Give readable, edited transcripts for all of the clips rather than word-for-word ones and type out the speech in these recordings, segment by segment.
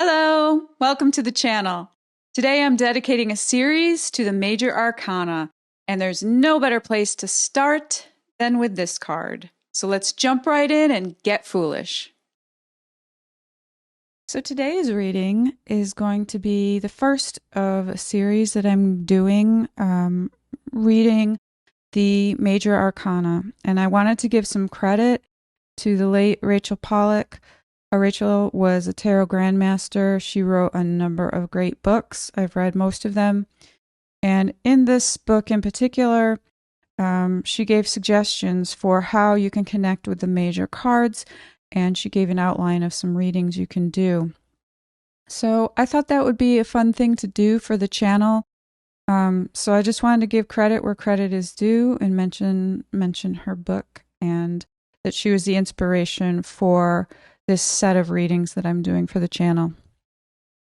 Hello, welcome to the channel. Today I'm dedicating a series to the Major Arcana, and there's no better place to start than with this card. So let's jump right in and get foolish. So today's reading is going to be the first of a series that I'm doing, reading the Major Arcana. And I wanted to give some credit to the late Rachel Pollack. Rachel was a tarot grandmaster. She wrote a number of great books. I've read most of them. And in this book in particular, she gave suggestions for how you can connect with the major cards, and she gave an outline of some readings you can do. So I thought that would be a fun thing to do for the channel. So I just wanted to give credit where credit is due and mention her book, and that she was the inspiration for this set of readings that I'm doing for the channel.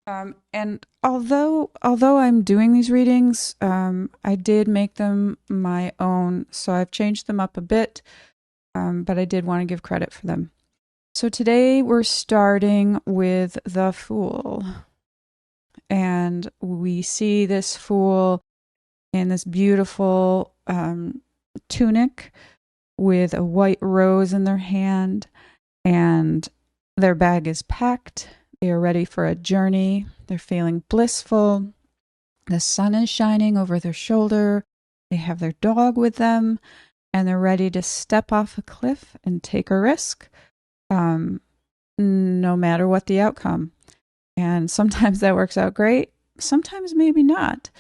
And although I'm doing these readings, I did make them my own, so I've changed them up a bit, but I did want to give credit for them. So today we're starting with the Fool. And we see this Fool in this beautiful tunic with a white rose in their hand, and their bag is packed. They are ready for a journey. They're feeling blissful. The sun is shining over their shoulder. They have their dog with them, and they're ready to step off a cliff and take a risk, no matter what the outcome. And sometimes that works out great. Sometimes maybe not.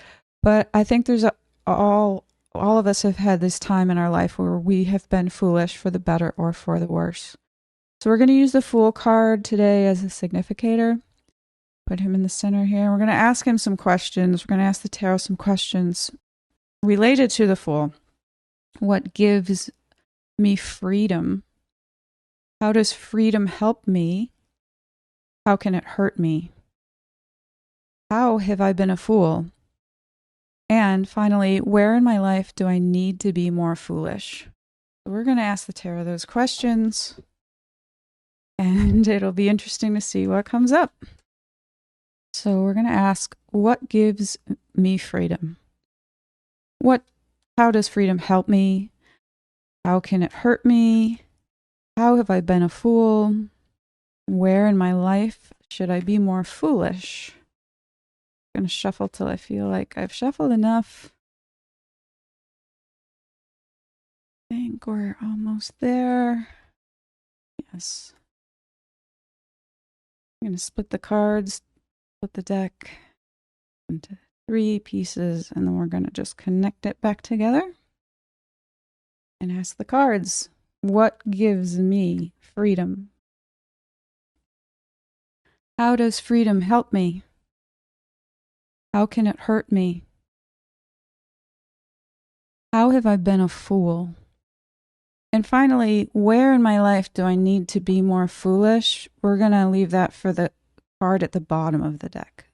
But I think there's all of us have had this time in our life where we have been foolish for the better or for the worse. So we're going to use the Fool card today as a significator. Put him in the center here. We're going to ask him some questions. We're going to ask the tarot some questions related to the Fool. What gives me freedom? How does freedom help me? How can it hurt me? How have I been a fool? And finally, where in my life do I need to be more foolish? So we're going to ask the tarot those questions, and it'll be interesting to see what comes up. So we're going to ask, what gives me freedom? How does freedom help me? How can it hurt me? How have I been a fool? Where in my life should I be more foolish? I'm going to shuffle till I feel like I've shuffled enough. I think we're almost there. Yes. I'm going to split the cards, split the deck into 3 pieces, and then we're going to just connect it back together and ask the cards, what gives me freedom? How does freedom help me? How can it hurt me? How have I been a fool? And finally, where in my life do I need to be more foolish? We're going to leave that for the card at the bottom of the deck.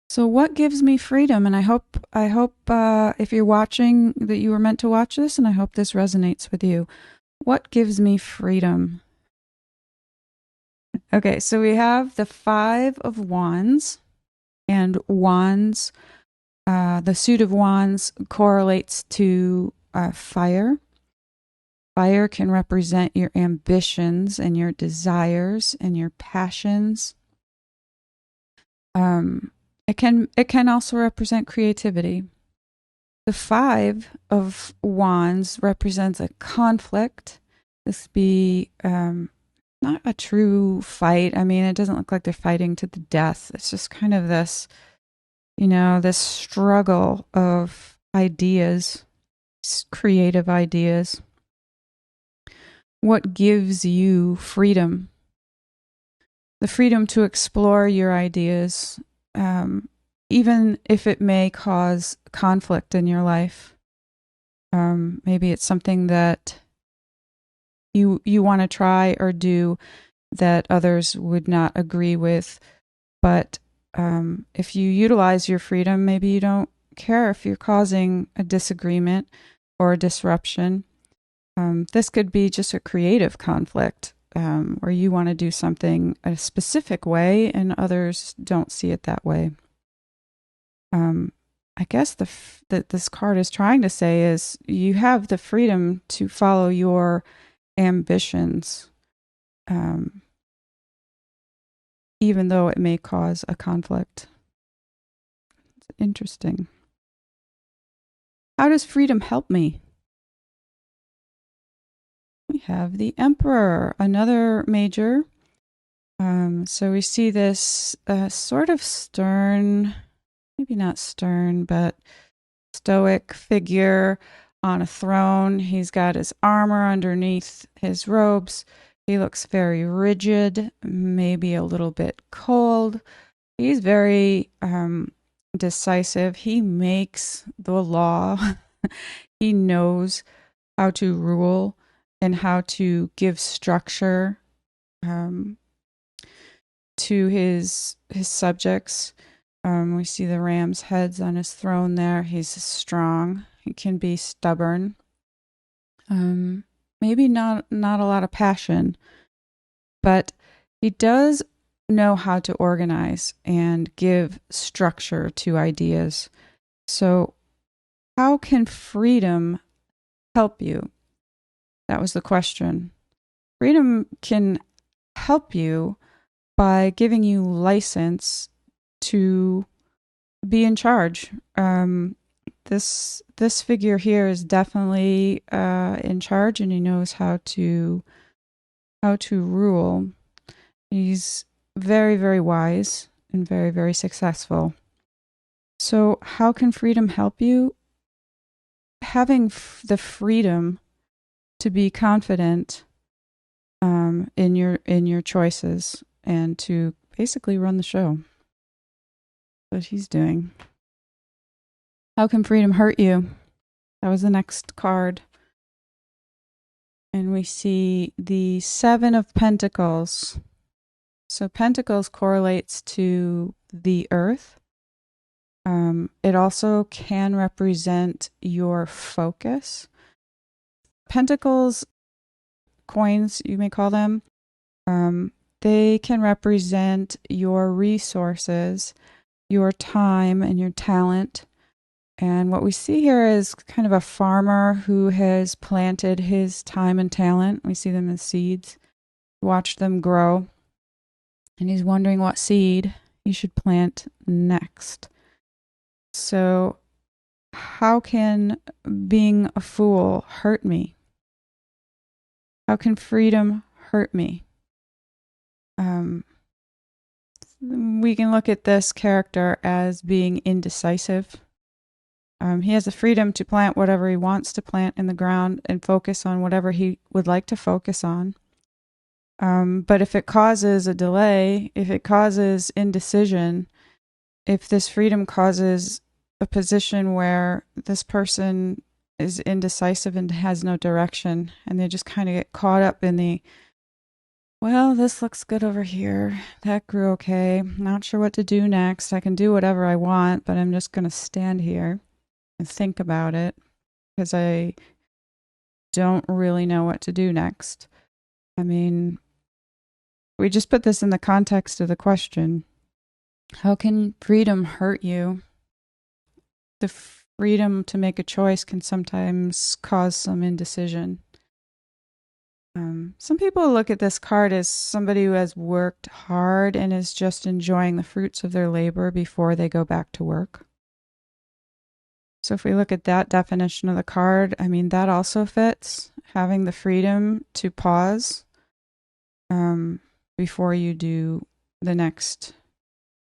So what gives me freedom? And I hope if you're watching that you were meant to watch this, and I hope this resonates with you. What gives me freedom? Okay, so we have the 5 of Wands, and Wands, the suit of Wands correlates to fire. Fire can represent your ambitions and your desires and your passions. It can also represent creativity. The 5 of Wands represents a conflict. This be not a true fight. I mean, it doesn't look like they're fighting to the death. It's just kind of this, this struggle of ideas, creative ideas. What gives you freedom? The freedom to explore your ideas, even if it may cause conflict in your life. Maybe it's something that you want to try or do that others would not agree with, but if you utilize your freedom, maybe you don't care if you're causing a disagreement or a disruption. This could be just a creative conflict. where you want to do something a specific way and others don't see it that way. I guess that this card is trying to say is you have the freedom to follow your ambitions, even though it may cause a conflict. It's interesting. How does freedom help me? We have the Emperor, another major. So we see this sort of stern, maybe not stern, but stoic figure on a throne. He's got his armor underneath his robes. He looks very rigid, maybe a little bit cold. He's very decisive. He makes the law. He knows how to rule and how to give structure to his subjects. We see the ram's heads on his throne there. He's strong. He can be stubborn. Maybe not a lot of passion, but he does know how to organize and give structure to ideas. So how can freedom help you? That was the question. Freedom can help you by giving you license to be in charge. This figure here is definitely in charge, and he knows how to rule. He's very, very wise and very, very successful. So how can freedom help you? Having the freedom to be confident in your choices and to basically run the show. That's what he's doing. How can freedom hurt you? That was the next card. And we see the Seven of Pentacles. So Pentacles correlates to the earth. It also can represent your focus. Pentacles, coins, you may call them, they can represent your resources, your time, and your talent. And what we see here is kind of a farmer who has planted his time and talent. We see them as seeds. Watch them grow. And he's wondering what seed he should plant next. So how can being a fool hurt me? How can freedom hurt me? We can look at this character as being indecisive. He has the freedom to plant whatever he wants to plant in the ground and focus on whatever he would like to focus on. But if it causes a delay, if it causes indecision, if this freedom causes a position where this person is indecisive and has no direction, and they just kind of get caught up in the, well, this looks good over here. That grew okay. Not sure what to do next. I can do whatever I want, but I'm just going to stand here and think about it because I don't really know what to do next. I mean, we just put this in the context of the question. How can freedom hurt you? The freedom to make a choice can sometimes cause some indecision. Some people look at this card as somebody who has worked hard and is just enjoying the fruits of their labor before they go back to work. So if we look at that definition of the card, I mean, that also fits. Having the freedom to pause before you do the next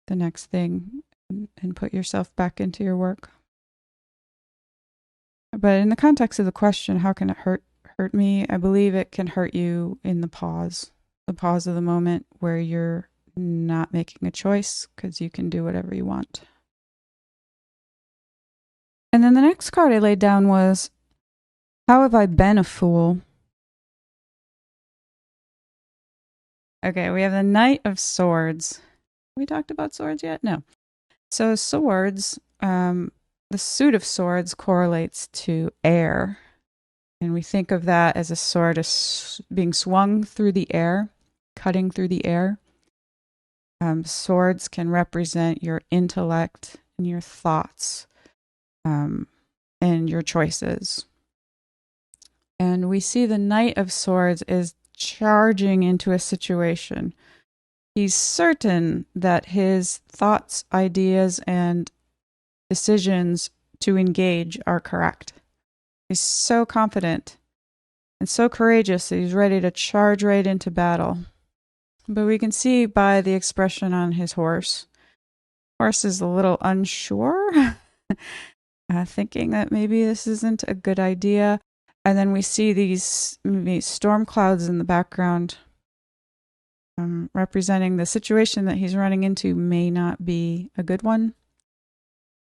thing and put yourself back into your work. But in the context of the question, how can it hurt me? I believe it can hurt you in the pause of the moment where you're not making a choice because you can do whatever you want. And then the next card I laid down was, how have I been a fool? Okay, we have the Knight of Swords. Have we talked about swords yet? No. So swords, the suit of swords correlates to air. And we think of that as a sword as being swung through the air, cutting through the air. Swords can represent your intellect and your thoughts, and your choices. And we see the Knight of Swords is charging into a situation. He's certain that his thoughts, ideas, and decisions to engage are correct. He's so confident and so courageous that he's ready to charge right into battle. But we can see by the expression on his horse. Horse is a little unsure, thinking that maybe this isn't a good idea. And then we see these storm clouds in the background, representing the situation that he's running into may not be a good one.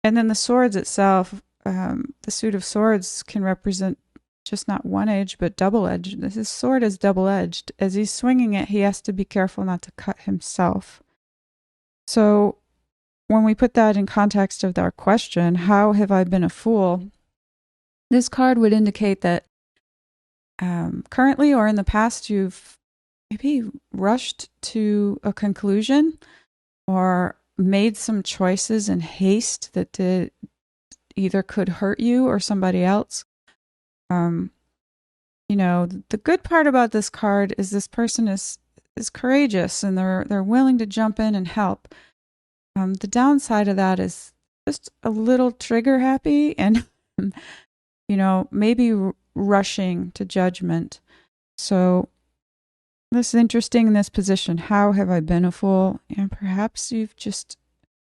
And then the swords itself, the suit of swords can represent just not one edge, but double-edged. His sword is double-edged. As he's swinging it, he has to be careful not to cut himself. So when we put that in context of our question, how have I been a fool? This card would indicate that currently or in the past, you've maybe rushed to a conclusion or made some choices in haste that either could hurt you or somebody else. The good part about this card is this person is courageous and they're willing to jump in and help. The downside of that is just a little trigger happy and, maybe rushing to judgment. So this is interesting in this position. How have I been a fool? Perhaps you've just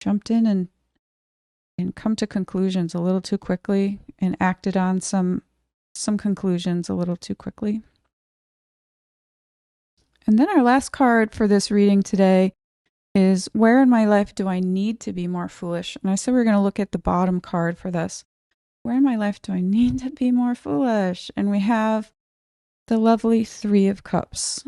jumped in and come to conclusions a little too quickly and acted on some conclusions a little too quickly. And then our last card for this reading today is, where in my life do I need to be more foolish? And I said we're going to look at the bottom card for this. Where in my life do I need to be more foolish? And we have the lovely Three of Cups.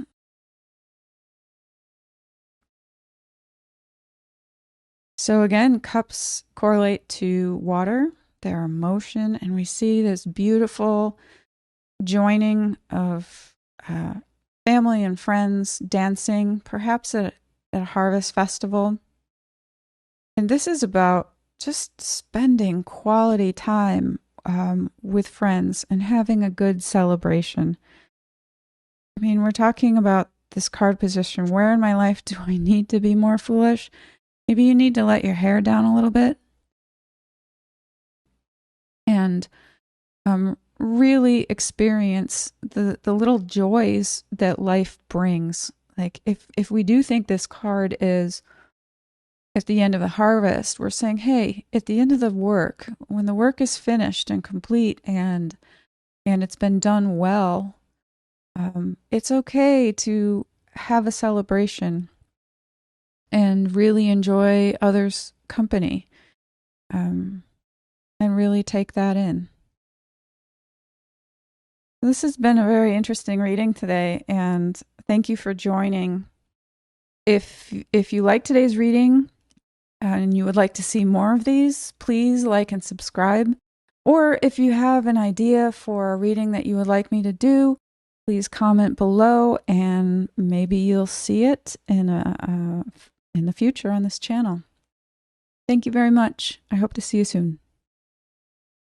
So again, cups correlate to water, their emotion, and we see this beautiful joining of family and friends dancing, perhaps at a harvest festival. And this is about just spending quality time with friends and having a good celebration. We're talking about this card position. Where in my life do I need to be more foolish? Maybe you need to let your hair down a little bit and really experience the little joys that life brings. Like if we do think this card is at the end of the harvest, we're saying, hey, at the end of the work, when the work is finished and complete and it's been done well, it's okay to have a celebration and really enjoy others' company, and really take that in. This has been a very interesting reading today, and thank you for joining. If you like today's reading and you would like to see more of these, please like and subscribe. Or if you have an idea for a reading that you would like me to do, please comment below and maybe you'll see it in the future on this channel. Thank you very much. I hope to see you soon.